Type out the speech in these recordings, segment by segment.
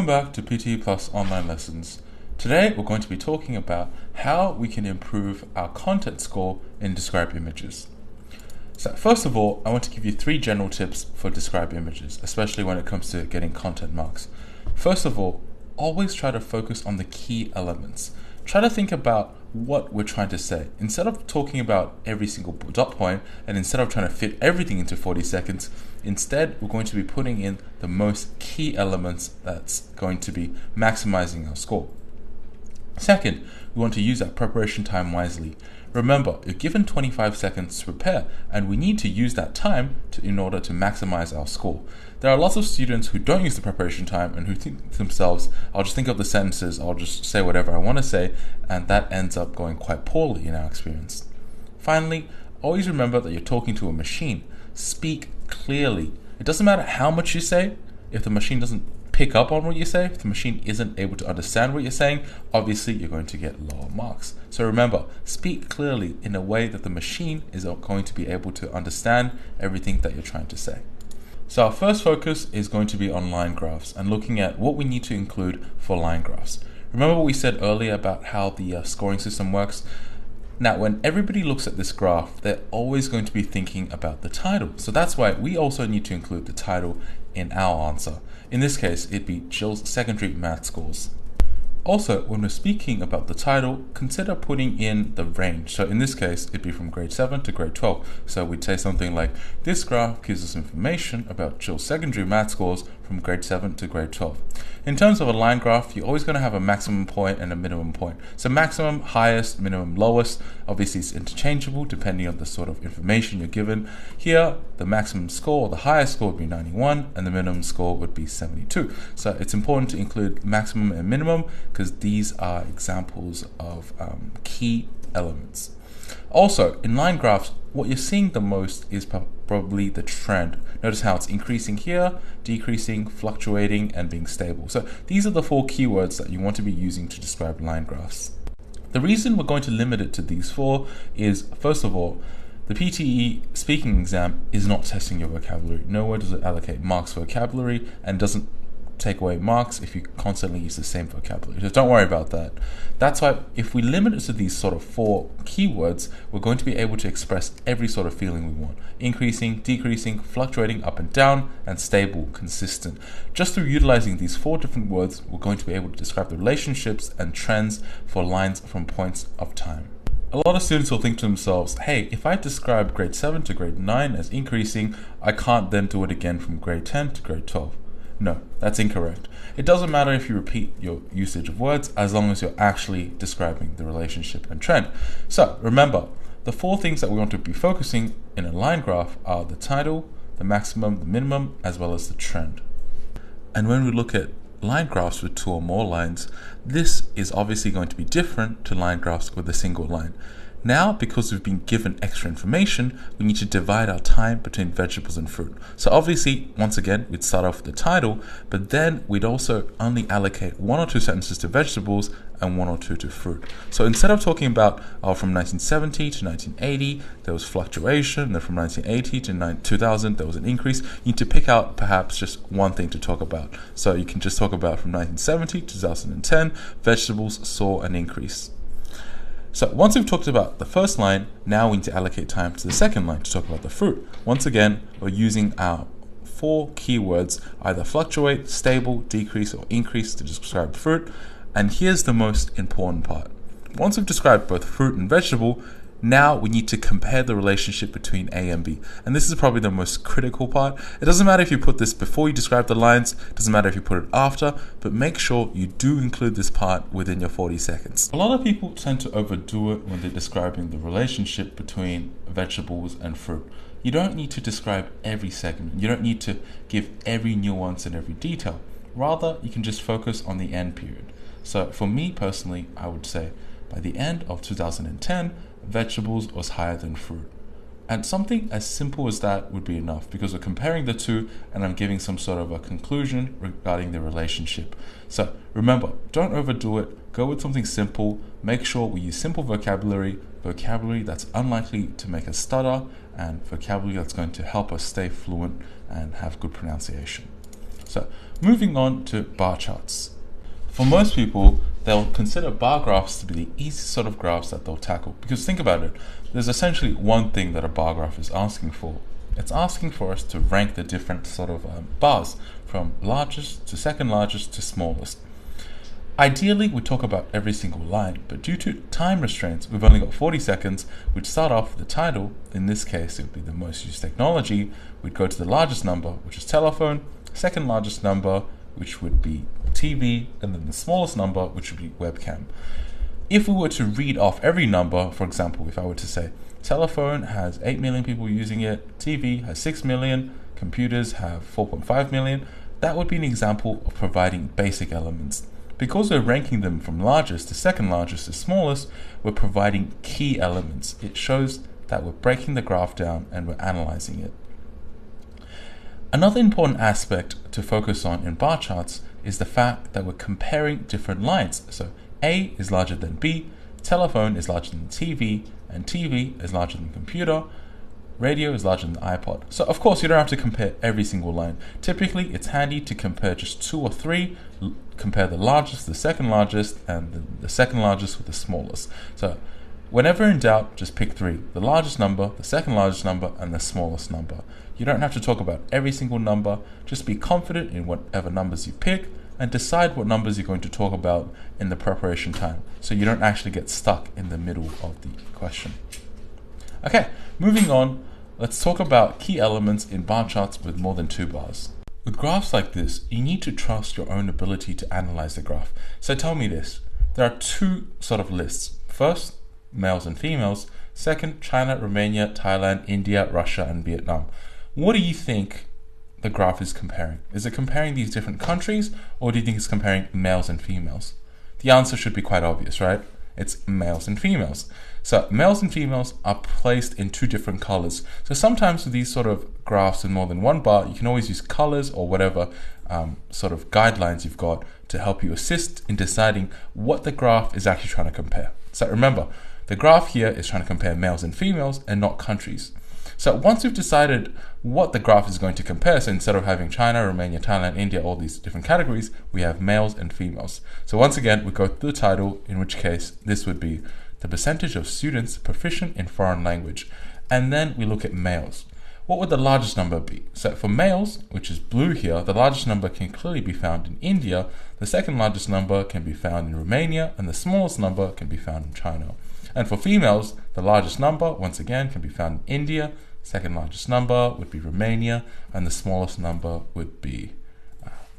back to PTE Plus online lessons. Today we're going to be talking about how we can improve our content score in Describe Images. So first of all, I want to give you 3 general tips for Describe Images, especially when it comes to getting content marks. First of all, always try to focus on the key elements. Try to think about what we're trying to say. Instead of talking about every single dot point, and instead of trying to fit everything into 40 seconds, instead we're going to be putting in the most key elements that's going to be maximizing our score. Second, we want to use our preparation time wisely. Remember, you're given 25 seconds to prepare, and we need to use that time in order to maximize our score. There are lots of students who don't use the preparation time and who think to themselves, I'll just think of the sentences, I'll just say whatever I want to say, and that ends up going quite poorly in our experience. Finally, always remember that you're talking to a machine. Speak clearly. It doesn't matter how much you say, if the machine doesn't pick up on what you say, if the machine isn't able to understand what you're saying, obviously you're going to get lower marks. So remember, speak clearly in a way that the machine is going to be able to understand everything that you're trying to say. So our first focus is going to be on line graphs and looking at what we need to include for line graphs. Remember what we said earlier about how the scoring system works? Now, when everybody looks at this graph, they're always going to be thinking about the title. So that's why we also need to include the title in our answer. In this case, it'd be Jill's secondary math scores. Also, when we're speaking about the title, consider putting in the range. So in this case, it'd be from grade 7 to grade 12. So we'd say something like, this graph gives us information about Jill's secondary math scores from grade 7 to grade 12. In terms of a line graph, you're always going to have a maximum point and a minimum point. So maximum, highest, minimum, lowest. Obviously, it's interchangeable depending on the sort of information you're given. Here, the maximum score, the highest score would be 91, and the minimum score would be 72. So it's important to include maximum and minimum because these are examples of key elements. Also, in line graphs, what you're seeing the most is probably the trend. Notice how it's increasing here, decreasing, fluctuating, and being stable. So these are the 4 keywords that you want to be using to describe line graphs. The reason we're going to limit it to these 4 is, first of all, the PTE speaking exam is not testing your vocabulary. Nowhere does it allocate marks for vocabulary and doesn't take away marks if you constantly use the same vocabulary. So don't worry about that. That's why if we limit it to these sort of 4 keywords, we're going to be able to express every sort of feeling we want. Increasing, decreasing, fluctuating, up and down, and stable, consistent. Just through utilizing these 4 different words, we're going to be able to describe the relationships and trends for lines from points of time. A lot of students will think to themselves, hey, if I describe grade 7 to grade 9 as increasing, I can't then do it again from grade 10 to grade 12. No, that's incorrect. It doesn't matter if you repeat your usage of words as long as you're actually describing the relationship and trend. So remember, the 4 things that we want to be focusing in a line graph are the title, the maximum, the minimum, as well as the trend. And when we look at line graphs with 2 or more lines, this is obviously going to be different to line graphs with a single line. Now, because we've been given extra information, we need to divide our time between vegetables and fruit. So obviously, once again, we'd start off with the title, but then we'd also only allocate 1 or 2 sentences to vegetables and 1 or 2 to fruit. So instead of talking about from 1970 to 1980, there was fluctuation, then from 1980 to 2000, there was an increase. You need to pick out perhaps just one thing to talk about. So you can just talk about from 1970 to 2010, vegetables saw an increase. So once we've talked about the first line, now we need to allocate time to the second line to talk about the fruit. Once again, we're using our 4 keywords, either fluctuate, stable, decrease, or increase to describe fruit. And here's the most important part. Once we've described both fruit and vegetable, now we need to compare the relationship between A and B. And this is probably the most critical part. It doesn't matter if you put this before you describe the lines, it doesn't matter if you put it after, but make sure you do include this part within your 40 seconds. A lot of people tend to overdo it when they're describing the relationship between vegetables and fruit. You don't need to describe every segment. You don't need to give every nuance and every detail. Rather, you can just focus on the end period. So for me personally, I would say by the end of 2010, vegetables was higher than fruit. And something as simple as that would be enough because we're comparing the 2 and I'm giving some sort of a conclusion regarding the relationship. So remember, don't overdo it. Go with something simple. Make sure we use simple vocabulary that's unlikely to make us stutter, and vocabulary that's going to help us stay fluent and have good pronunciation. So moving on to bar charts. For most people, they'll consider bar graphs to be the easiest sort of graphs that they'll tackle, because think about it, there's essentially one thing that a bar graph is asking for. It's asking for us to rank the different sort of bars from largest to second largest to smallest. Ideally, we talk about every single line, but due to time restraints, we've only got 40 seconds. We'd start off with the title. In this case, it would be the most used technology. We'd go to the largest number, which is telephone, second largest number, which would be TV, and then the smallest number, which would be webcam. If we were to read off every number, for example, if I were to say telephone has 8 million people using it, TV has 6 million, computers have 4.5 million, that would be an example of providing basic elements. Because we're ranking them from largest to second largest to smallest, we're providing key elements. It shows that we're breaking the graph down and we're analyzing it. Another important aspect to focus on in bar charts is the fact that we're comparing different lines. So A is larger than B, telephone is larger than TV, and TV is larger than computer, radio is larger than the iPod. So of course you don't have to compare every single line. Typically it's handy to compare just 2 or 3, compare the largest, the second largest, and the second largest with the smallest. So whenever in doubt, just pick 3. The largest number, the second largest number, and the smallest number. You don't have to talk about every single number, just be confident in whatever numbers you pick and decide what numbers you're going to talk about in the preparation time, so you don't actually get stuck in the middle of the question. Okay, moving on, let's talk about key elements in bar charts with more than 2 bars. With graphs like this, you need to trust your own ability to analyze the graph. So tell me this, there are 2 sort of lists. First, males and females. Second, China, Romania, Thailand, India, Russia, and Vietnam. What do you think the graph is comparing? Is it comparing these different countries, or do you think it's comparing males and females? The answer should be quite obvious, right? It's males and females. So males and females are placed in 2 different colors. So sometimes with these sort of graphs in more than 1 bar, you can always use colors or whatever sort of guidelines you've got to help you assist in deciding what the graph is actually trying to compare. So remember, the graph here is trying to compare males and females and not countries. So once we've decided what the graph is going to compare, so instead of having China, Romania, Thailand, India, all these different categories, we have males and females. So once again, we go through the title, in which case this would be the percentage of students proficient in foreign language. And then we look at males. What would the largest number be? So for males, which is blue here, the largest number can clearly be found in India, the second largest number can be found in Romania, and the smallest number can be found in China. And for females, the largest number, once again, can be found in India, second largest number would be Romania, and the smallest number would be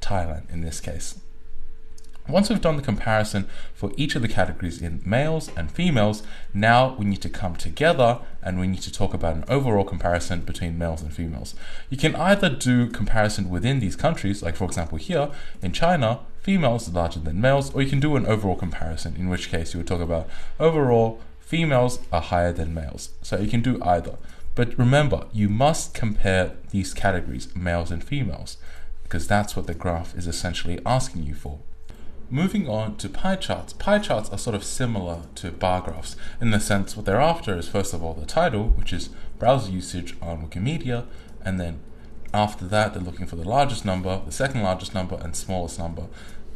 Thailand in this case. Once we've done the comparison for each of the categories in males and females, now we need to come together and we need to talk about an overall comparison between males and females. You can either do comparison within these countries, like for example here in China, females are larger than males, or you can do an overall comparison, in which case you would talk about overall females are higher than males. So you can do either. But remember, you must compare these categories, males and females, because that's what the graph is essentially asking you for. Moving on to pie charts. Pie charts are sort of similar to bar graphs in the sense what they're after is first of all the title, which is browser usage on Wikimedia, and then after that they're looking for the largest number, the second largest number, and smallest number.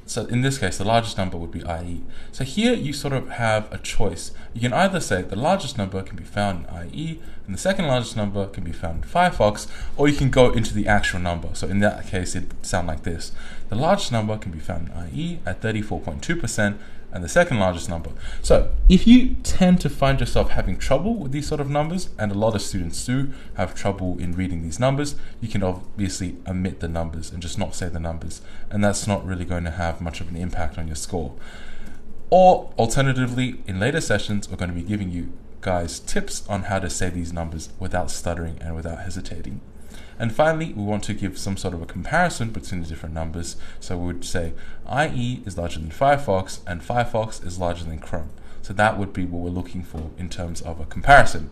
So in this case, the largest number would be IE. So here you sort of have a choice. You can either say the largest number can be found in IE, and the second largest number can be found in Firefox, or you can go into the actual number. So in that case, it'd sound like this. The largest number can be found in IE at 34.2%, and the second largest number. So if you tend to find yourself having trouble with these sort of numbers, and a lot of students do have trouble in reading these numbers, you can obviously omit the numbers and just not say the numbers, and that's not really going to have much of an impact on your score. Or alternatively, in later sessions, we're going to be giving you guys tips on how to say these numbers without stuttering and without hesitating. And finally, we want to give some sort of a comparison between the different numbers. So we would say IE is larger than Firefox and Firefox is larger than Chrome. So that would be what we're looking for in terms of a comparison.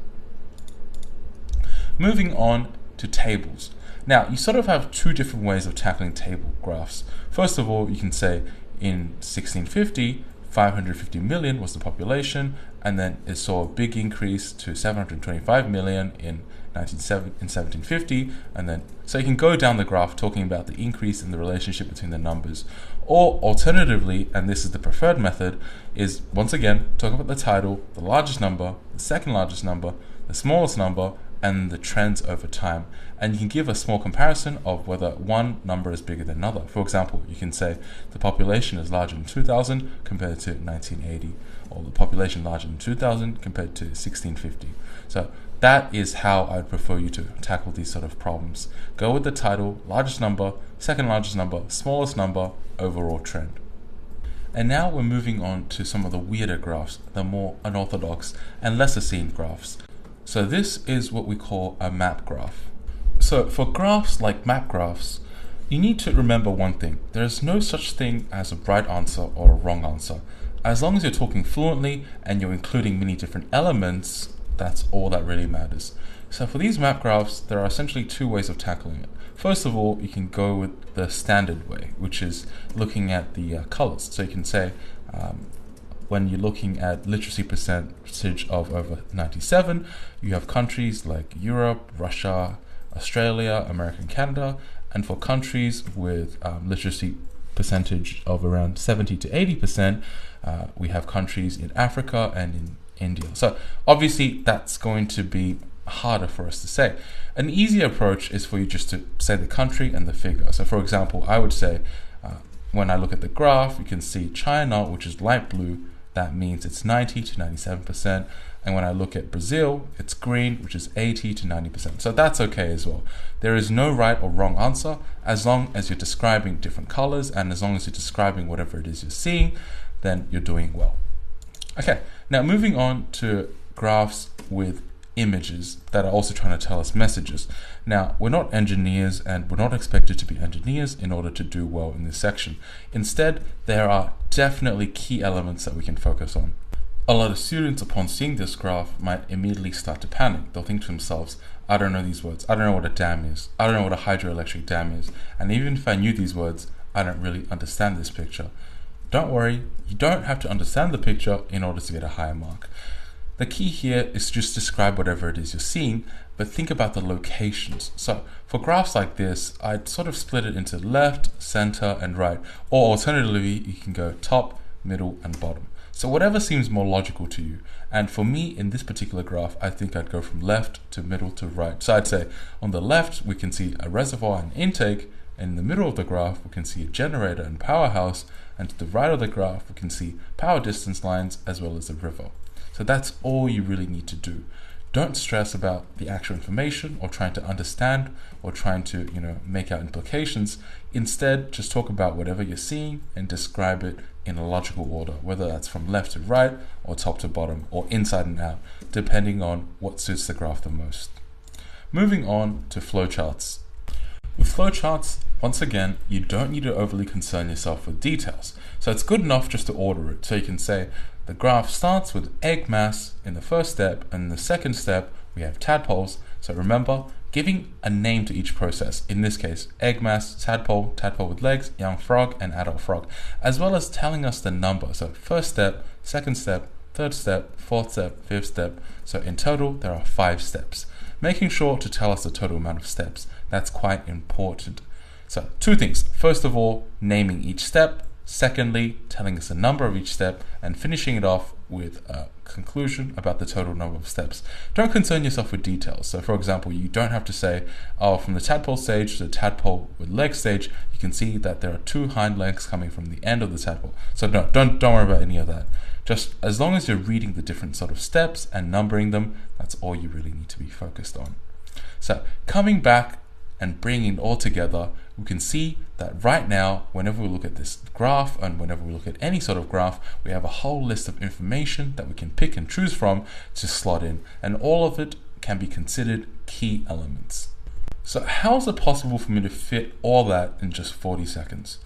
Moving on to tables. Now, you sort of have 2 different ways of tackling table graphs. First of all, you can say in 1650, 550 million was the population, and then it saw a big increase to 725 million in 1750, and then so you can go down the graph talking about the increase in the relationship between the numbers. Or alternatively, and this is the preferred method, is once again talk about the title, the largest number, the second largest number, the smallest number, and the trends over time. And you can give a small comparison of whether one number is bigger than another. For example, you can say the population is larger in 2000 compared to 1980, or the population larger in 2000 compared to 1650. So that is how I'd prefer you to tackle these sort of problems. Go with the title, largest number, second largest number, smallest number, overall trend. And now we're moving on to some of the weirder graphs, the more unorthodox and lesser seen graphs. So this is what we call a map graph. So for graphs like map graphs, you need to remember one thing. There is no such thing as a right answer or a wrong answer. As long as you're talking fluently and you're including many different elements, that's all that really matters. So for these map graphs, there are essentially two ways of tackling it. First of all, you can go with the standard way, which is looking at the colors. So you can say, when you're looking at literacy percentage of over 97, you have countries like Europe, Russia, Australia, America, and Canada. And for countries with literacy percentage of around 70 to 80%, we have countries in Africa and in India. So obviously that's going to be harder for us to say. An easy approach is for you just to say the country and the figure. So for example, I would say, when I look at the graph, you can see China, which is light blue. That means it's 90 to 97%. And when I look at Brazil, it's green, which is 80 to 90%. So that's okay as well. There is no right or wrong answer, as long as you're describing different colors and as long as you're describing whatever it is you're seeing, then you're doing well. Okay, now moving on to graphs with images that are also trying to tell us messages. Now, we're not engineers and we're not expected to be engineers in order to do well in this section. Instead, there are definitely key elements that we can focus on. A lot of students, upon seeing this graph, might immediately start to panic. They'll think to themselves, I don't know these words. I don't know what a dam is. I don't know what a hydroelectric dam is. And even if I knew these words, I don't really understand this picture. Don't worry, you don't have to understand the picture in order to get a higher mark. The key here is to just describe whatever it is you're seeing, but think about the locations. So for graphs like this, I'd sort of split it into left, center, and right. Or alternatively, you can go top, middle, and bottom. So whatever seems more logical to you. And for me, in this particular graph, I think I'd go from left to middle to right. So I'd say on the left, we can see a reservoir and intake. In the middle of the graph, we can see a generator and powerhouse. And to the right of the graph, we can see power distance lines as well as a river. So that's all you really need to do. Don't stress about the actual information or trying to understand or trying to, make out implications. Instead, just talk about whatever you're seeing and describe it in a logical order, whether that's from left to right or top to bottom or inside and out, depending on what suits the graph the most. Moving on to flowcharts. With flowcharts, once again, you don't need to overly concern yourself with details. So it's good enough just to order it. So you can say the graph starts with egg mass in the first step, and in the second step, we have tadpoles. So remember, giving a name to each process, in this case, egg mass, tadpole, tadpole with legs, young frog, and adult frog, as well as telling us the number. So first step, second step, third step, fourth step, fifth step. So in total, there are 5 steps. Making sure to tell us the total amount of steps. That's quite important. So 2 things. First of all, naming each step. Secondly, telling us the number of each step, and finishing it off with a conclusion about the total number of steps. Don't concern yourself with details. So for example, you don't have to say, from the tadpole stage to the tadpole with leg stage, you can see that there are 2 hind legs coming from the end of the tadpole. So no, don't worry about any of that. Just as long as you're reading the different sort of steps and numbering them, that's all you really need to be focused on. So coming back and bringing it all together, we can see that right now, whenever we look at this graph and whenever we look at any sort of graph, we have a whole list of information that we can pick and choose from to slot in, and all of it can be considered key elements. So how is it possible for me to fit all that in just 40 seconds?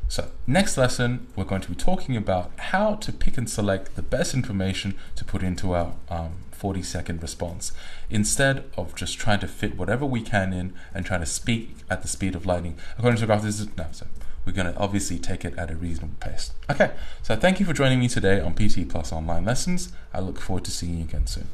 So next lesson, we're going to be talking about how to pick and select the best information to put into our 40-second response, instead of just trying to fit whatever we can in and trying to speak at the speed of lightning. According to the graph, this is no. So we're going to obviously take it at a reasonable pace. Okay, so thank you for joining me today on PTE Plus Online Lessons. I look forward to seeing you again soon.